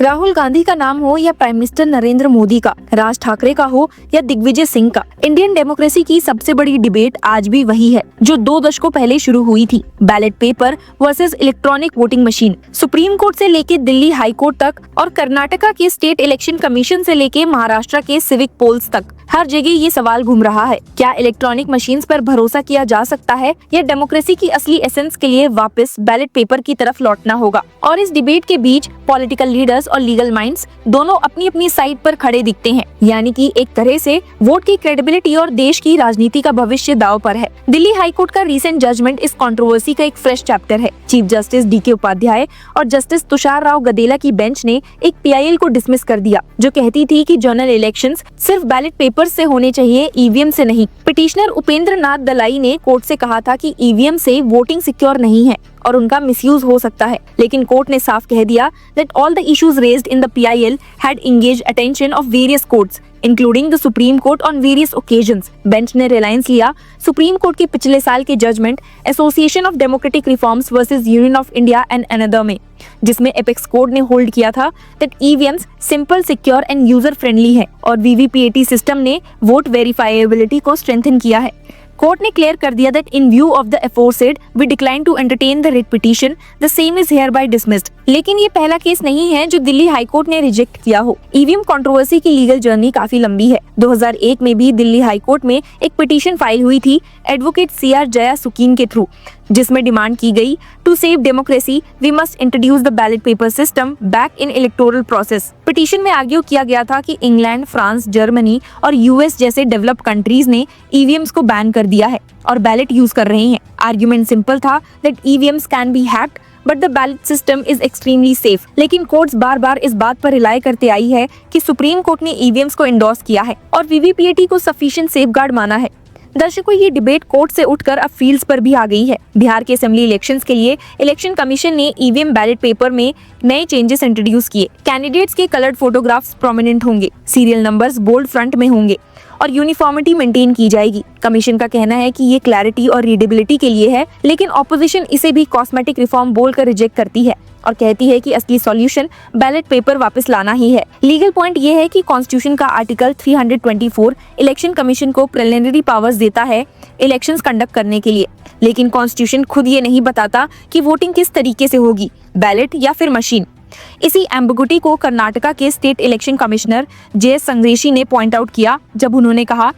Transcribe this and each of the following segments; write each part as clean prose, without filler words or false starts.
राहुल गांधी का नाम हो या प्राइम मिनिस्टर नरेंद्र मोदी का, राज ठाकरे का हो या दिग्विजय सिंह का, इंडियन डेमोक्रेसी की सबसे बड़ी डिबेट आज भी वही है जो 2 दशकों पहले शुरू हुई थी। Ballot paper versus electronic voting machine. Supreme court से लेके दिल्ली हाई कोर्ट तक और कर्नाटका के स्टेट इलेक्शन कमीशन से लेके महाराष्ट्र के सिविक पोल्स तक हर जगह ये सवाल घूम रहा है, क्या इलेक्ट्रॉनिक मशीन्स पर भरोसा किया जा सकता है या डेमोक्रेसी की असली एसेंस के लिए वापस बैलेट पेपर की तरफ लौटना होगा। और इस डिबेट के बीच पॉलिटिकल लीडर्स और लीगल माइंड्स दोनों अपनी अपनी साइड पर खड़े दिखते हैं, यानी कि एक तरह से वोट की क्रेडिबिलिटी और देश की राजनीति का भविष्य दांव पर है। दिल्ली हाई कोर्ट का रीसेंट जजमेंट इस कंट्रोवर्सी का एक फ्रेश चैप्टर है। चीफ जस्टिस DK उपाध्याय और जस्टिस तुषार राव गदेला की बेंच ने एक PIL को डिसमिस कर दिया जो कहती थी कि जनरल इलेक्शंस सिर्फ बैलेट पेपर से होने चाहिए, EVM से नहीं। पिटिशनर उपेंद्र नाथ दलाई ने कोर्ट से कहा था कि EVM से वोटिंग सिक्योर नहीं है और उनका मिसयूज हो सकता है, लेकिन कोर्ट ने साफ कह दिया that all the issues raised in the PIL had engaged attention of various courts including the Supreme Court on various occasions। Bench ने रिलायंस लिया सुप्रीम कोर्ट के पिछले साल के judgment Association of Democratic Reforms versus Union of India and another में, जिसमें apex court ने hold किया था that EVMs simple, secure and user friendly है और VVPAT सिस्टम ने वोट वेरिफाइबिलिटी को स्ट्रेंथन किया है। कोर्ट ने क्लियर कर दिया that in view of the aforesaid we decline to entertain the writ petition, the same is hereby dismissed। लेकिन ये पहला केस नहीं है जो दिल्ली हाई कोर्ट ने रिजेक्ट किया हो। EVM कंट्रोवर्सी की लीगल जर्नी काफी लंबी है। 2001 में भी दिल्ली हाई कोर्ट में एक पिटीशन फाइल हुई थी एडवोकेट CR जया सुकीन के थ्रू, जिसमें डिमांड की गई to save democracy we must introduce the ballot paper system back in electoral process. Petition में आर्ग्यू किया गया था कि इंग्लैंड, फ्रांस, जर्मनी और US जैसे डेवलप्ड कंट्रीज ने EVMs को बैन कर दिया है और बैलेट यूज कर रहे हैं। आर्ग्यूमेंट सिंपल था that EVMs can be hacked but the ballot system is extremely safe. लेकिन कोर्ट्स बार बार इस बात पर रिलाई करते आई है कि सुप्रीम कोर्ट ने EVMs को एंडोर्स किया है और VVPAT को सफिशिएंट सेफगार्ड माना है। दर्शकों, ये डिबेट कोर्ट से उठकर अब फील्ड्स पर भी आ गई है। बिहार के असेंबली इलेक्शंस के लिए इलेक्शन कमीशन ने EVM बैलेट पेपर में नए चेंजेस इंट्रोड्यूस किए। कैंडिडेट्स के कलर्ड फोटोग्राफ्स प्रोमिनेंट होंगे, सीरियल नंबर्स बोल्ड फ्रंट में होंगे और यूनिफॉर्मिटी मेंटेन की जाएगी। कमीशन का कहना है कि ये क्लैरिटी और रीडेबिलिटी के लिए है, लेकिन ऑपोजिशन इसे भी कॉस्मेटिक रिफॉर्म बोलकर रिजेक्ट करती है और कहती है कि असली सॉल्यूशन बैलेट पेपर वापस लाना ही है। लीगल पॉइंट ये है कि कॉन्स्टिट्यूशन का आर्टिकल 324 इलेक्शन कमीशन को प्रिलिमिनरी पावर्स देता है इलेक्शंस कंडक्ट करने के लिए, लेकिन कॉन्स्टिट्यूशन खुद ये नहीं बताता कि वोटिंग किस तरीके से होगी, बैलेट या फिर मशीन। इसी एम्बिगुइटी को कर्नाटका के state election commissioner JS Sangreshi ने पॉइंट आउट किया जब उन्होंने कहा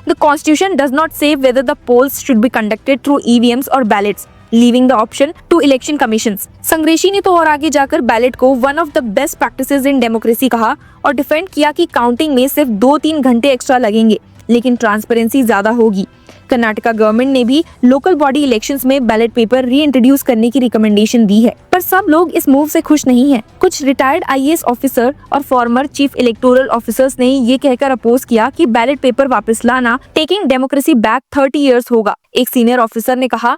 the constitution does not say whether the polls should be conducted through EVMs और ballots, leaving the option to election commissions. Sangreshi ने तो और आगे जाकर बैलेट को one of the best practices in democracy कहा और डिफेंड किया कि काउंटिंग में सिर्फ 2-3 घंटे एक्स्ट्रा लगेंगे, लेकिन ट्रांसपेरेंसी ज्यादा होगी। कर्नाटका गवर्नमेंट ने भी लोकल बॉडी इलेक्शंस में बैलेट पेपर री इंट्रोड्यूस करने की रिकमेंडेशन दी है, पर सब लोग इस मूव से खुश नहीं हैं। कुछ रिटायर्ड IAS ऑफिसर और फॉर्मर चीफ इलेक्टोरल ऑफिसर्स ने ये कहकर अपोज किया कि बैलेट पेपर वापस लाना टेकिंग डेमोक्रेसी बैक 30 इयर्स होगा। एक सीनियर ऑफिसर ने कहा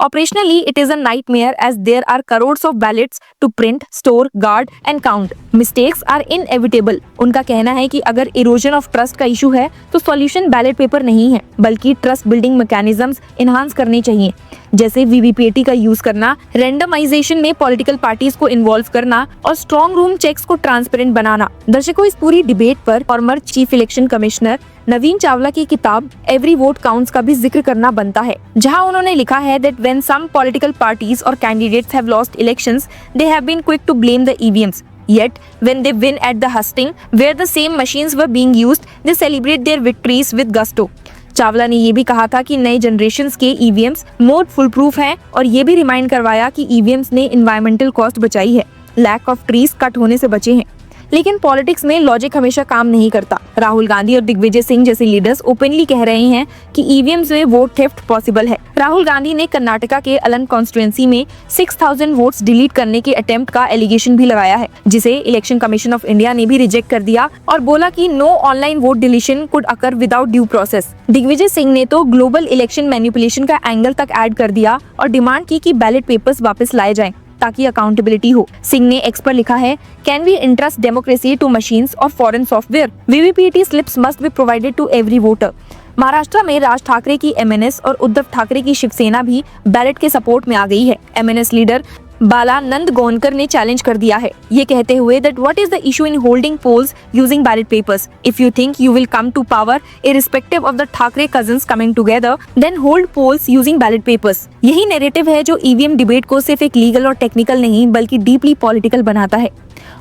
operationally it is a nightmare as there are crores of ballots to print, store, guard and count. Mistakes are inevitable. उनका कहना है कि अगर इरोजन ऑफ ट्रस्ट का इशू है तो सॉल्यूशन बैलेट पेपर नहीं है, बल्कि ट्रस्ट बिल्डिंग मैकेनिज्म्स इनहांस करने चाहिए, जैसे VVPAT का यूज करना, रैंडमाइजेशन में पॉलिटिकल पार्टीज को इन्वॉल्व करना और स्ट्रॉन्ग रूम चेक्स को ट्रांसपेरेंट बनाना। दर्शकों, इस पूरी डिबेट पर फॉर्मर चीफ इलेक्शन कमिश्नर नवीन चावला की किताब एवरी वोट काउंट्स का भी जिक्र करना बनता है, जहां उन्होंने लिखा है that when some political parties or candidates have lost elections, they have been quick to blame the EVMs. Yet, when they win at the hustings where the same machines were being used, they celebrate their victories with gusto। Chawla ने ये भी कहा था कि नए generations के EVMs मोर full proof हैं और ये भी रिमाइंड करवाया कि EVMs ने इन्वायरमेंटल कॉस्ट बचाई है, लैक ऑफ ट्रीज कट होने से बचे हैं। लेकिन पॉलिटिक्स में लॉजिक हमेशा काम नहीं करता। राहुल गांधी और दिग्विजय सिंह जैसे लीडर्स ओपनली कह रहे हैं कि EVMs में वोट थेफ्ट पॉसिबल है। राहुल गांधी ने कर्नाटका के अलन कॉन्स्टिट्यूएंसी में 6000 वोट्स डिलीट करने के अटेम्प्ट का एलिगेशन भी लगाया है, जिसे इलेक्शन कमीशन ऑफ इंडिया ने भी रिजेक्ट कर दिया और बोला कि no online vote deletion could occur without due process. Digvijaya Singh ने तो ग्लोबल इलेक्शन मैनिपुलेशन का एंगल तक ऐड कर दिया और डिमांड की कि बैलेट पेपर्स वापस लाए जाएं ताकि अकाउंटेबिलिटी हो। सिंह ने एक्स पर लिखा है can we entrust democracy to machines और foreign software, VVPAT slips must be provided to every voter. Maharashtra में राज ठाकरे की MNS और उद्धव ठाकरे की शिवसेना भी बैलेट के सपोर्ट में आ गई है। MNS लीडर बाला नंदगोनकर ने चैलेंज कर दिया है, ये कहते हुए that what is the issue in holding polls using ballot papers? If you think you will come to power irrespective of the Thackeray cousins coming together, then hold polls using ballot papers. यही narrative है जो EVM debate को सिर्फ एक legal और technical नहीं बल्कि deeply political बनाता है।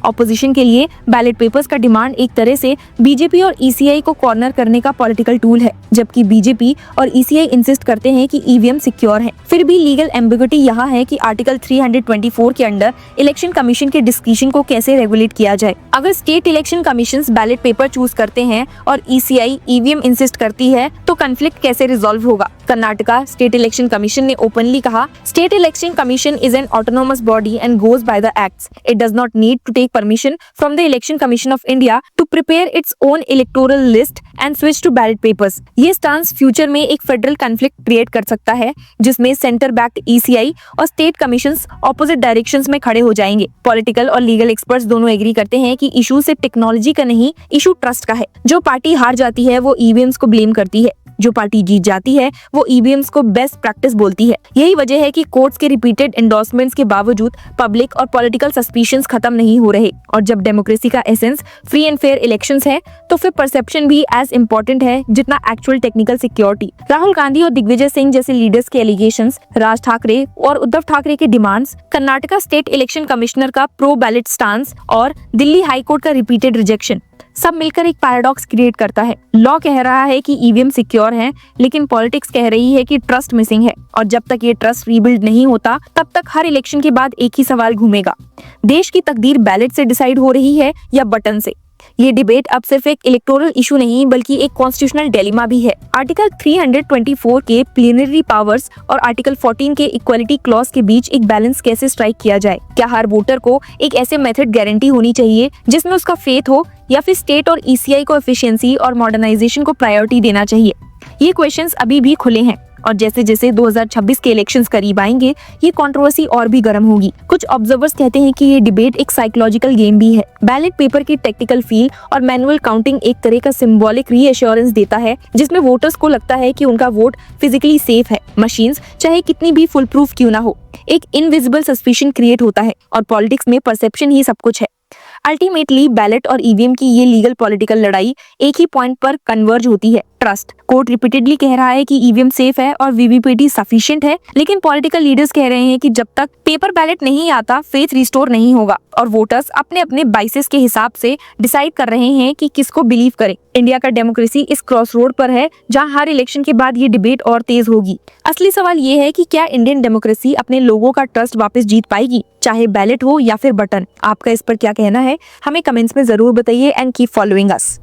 ऑपोजिशन के लिए बैलेट पेपर्स का डिमांड एक तरह से बीजेपी और ईसीआई को कॉर्नर करने का पॉलिटिकल टूल है, जबकि बीजेपी और ईसीआई इंसिस्ट करते हैं कि ईवीएम सिक्योर है। फिर भी लीगल एम्बिग्युइटी यहाँ है कि आर्टिकल 324 के अंडर इलेक्शन कमीशन के डिस्क्रिशन को कैसे रेगुलेट किया जाए। अगर state election commission ballot paper choose करते हैं और ईसीआई ईवीएम इंसिस्ट करती है तो कन्फ्लिक्ट कैसे रिजॉल्व होगा? कर्नाटका स्टेट इलेक्शन कमीशन ने ओपनली कहा, state election commission is an autonomous body and goes by the acts. It does not need to take permission from the Election Commission of India to prepare its own electoral list and switch to ballot papers। ये stance future में एक federal conflict create कर सकता है जिसमें centre backed ECI और state commissions opposite directions में खड़े हो जाएंगे। पॉलिटिकल और लीगल एक्सपर्ट्स दोनों एग्री करते हैं कि इशू सिर्फ टेक्नोलॉजी का नहीं, इशू ट्रस्ट का है। जो पार्टी हार जाती है वो ईवीएम्स को ब्लेम करती है, जो पार्टी जीत जाती है वो ईवीएम्स को बेस्ट प्रैक्टिस बोलती है। यही वजह है कि कोर्ट्स के रिपीटेड एंडोर्समेंट्स के बावजूद पब्लिक और पॉलिटिकल सस्पिशंस खत्म नहीं हो रहे। और जब डेमोक्रेसी का essence free and fair elections है तो फिर परसेप्शन भी एज इम्पोर्टेंट है जितना actual technical security. Rahul Gandhi और दिग्विजय सिंह जैसे लीडर्स के एलिगेशंस, राज ठाकरे और उद्धव ठाकरे के demands, Karnataka state election commissioner का प्रो बैलेट स्टांस और दिल्ली हाई कोर्ट का रिपीटेड रिजेक्शन सब मिलकर एक पैराडॉक्स क्रिएट करता है। लॉ कह रहा है कि ईवीएम सिक्योर है, लेकिन पॉलिटिक्स कह रही है कि ट्रस्ट मिसिंग है। और जब तक ये ट्रस्ट रीबिल्ड नहीं होता तब तक हर इलेक्शन के बाद एक ही सवाल घूमेगा, देश की तकदीर बैलेट से डिसाइड हो रही है या बटन से। ये डिबेट अब सिर्फ एक इलेक्टोरल इशू नहीं बल्कि एक कॉन्स्टिट्यूशनल डिलेमा भी है। आर्टिकल 324 के प्लेनरी पावर्स और आर्टिकल 14 के इक्वालिटी क्लॉज के बीच एक बैलेंस कैसे स्ट्राइक किया जाए? क्या हर वोटर को एक ऐसे मेथड गारंटी होनी चाहिए जिसमें उसका फेथ हो, या फिर स्टेट और ईसीआई को एफिशिएंसी और मॉडर्नाइजेशन को प्रायोरिटी देना चाहिए? ये क्वेश्चंस अभी भी खुले हैं और जैसे जैसे 2026 के इलेक्शंस करीब आएंगे ये कंट्रोवर्सी और भी गर्म होगी। कुछ ऑब्जर्वर्स कहते हैं कि ये डिबेट एक साइकोलॉजिकल गेम भी है। बैलेट पेपर की टेक्निकल फील और मैनुअल काउंटिंग एक तरह का सिंबॉलिक रीअश्योरेंस देता है जिसमें वोटर्स को लगता है कि उनका वोट फिजिकली सेफ है। मशीन्स चाहे कितनी भी फुल प्रूफ क्यों ना हो, एक इनविजिबल सस्पिशन क्रिएट होता है और पॉलिटिक्स में परसेप्शन ही सब कुछ है। अल्टीमेटली बैलेट और ईवीएम की ये लीगल पॉलिटिकल लड़ाई एक ही पॉइंट पर कन्वर्ज होती है, ट्रस्ट। कोर्ट रिपीटेडली कह रहा है कि ईवीएम सेफ है और वीवीपीटी सफिशिएंट है, लेकिन पॉलिटिकल लीडर्स कह रहे हैं कि जब तक पेपर बैलेट नहीं आता फेथ रिस्टोर नहीं होगा और वोटर्स अपने अपने बाइसेस के हिसाब से डिसाइड कर रहे हैं कि किसको बिलीव करें। इंडिया का डेमोक्रेसी इस क्रॉस रोड पर है जहां हर इलेक्शन के बाद ये डिबेट और तेज होगी। असली सवाल ये है कि क्या इंडियन डेमोक्रेसी अपने लोगों का ट्रस्ट वापस जीत पाएगी, चाहे बैलेट हो या फिर बटन? आपका इस पर क्या कहना है? हमें कमेंट्स में जरूर बताइए एंड कीप फॉलोइंग अस।